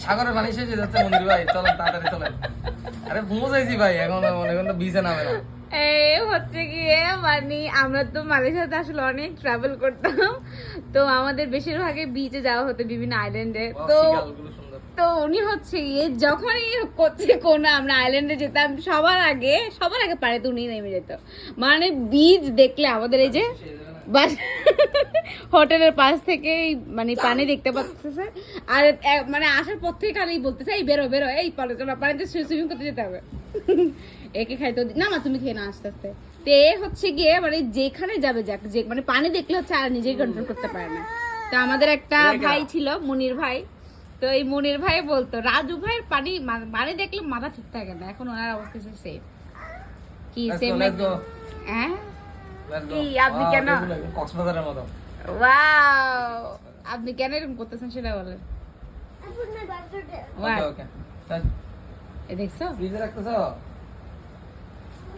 সাগরের পানি শেষ হয়ে যাচ্ছে মনির ভাই, চলেন তাড়াতাড়ি চলেন। আরে পৌঁছাইছি ভাই, এখন তো বিচে নামে না। এই হচ্ছে গিয়ে মানে আমরা তো মালয়েশিয়াতে আসলে অনেক ট্রাভেল করতাম, তো আমাদের বেশিরভাগই বিচে যাওয়া হতো বিভিন্ন আইল্যান্ডে। তো তো উনি হচ্ছে গিয়ে যখনই করছে কোনো আমরা আইল্যান্ডে যেতাম সবার আগে পাড়েতে উনি নেমে যেত। মানে বিচ দেখলে আমাদের এই যে বাস হোটেলের পাশ থেকে মানে পানি দেখতে পাচ্ছে, আর মানে আসার পর থেকে খালি বলতেছে এই বেরো বেরো, এই পানিতে সুইমিং করতে যেতে হবে। একে খাইতে না না তুমি খেয়ে না আস্তে আস্তে। তো এ হচ্ছে গিয়ে মানে যেখানে যাবে যাক, যে মানে পানি দেখলে হচ্ছে আর নিজেই কন্ট্রোল করতে পারে না। তো আমাদের একটা ভাই ছিল মনির ভাই, তো এই মনির ভাই বলতো রাজু ভাইয়ের পানি দেখলে মাথা ঠিক থাকে না, এখন ওনার অবস্থা সেম। কি সেম হ্যাঁ কি আপনি কেন কক্সবাজারের মতো? ওয়াও, আপনি কেন এরকম করতেছেন সেটা বলেন। ওকে ওকে, দেখছো ফ্রিজে রাখতেছো?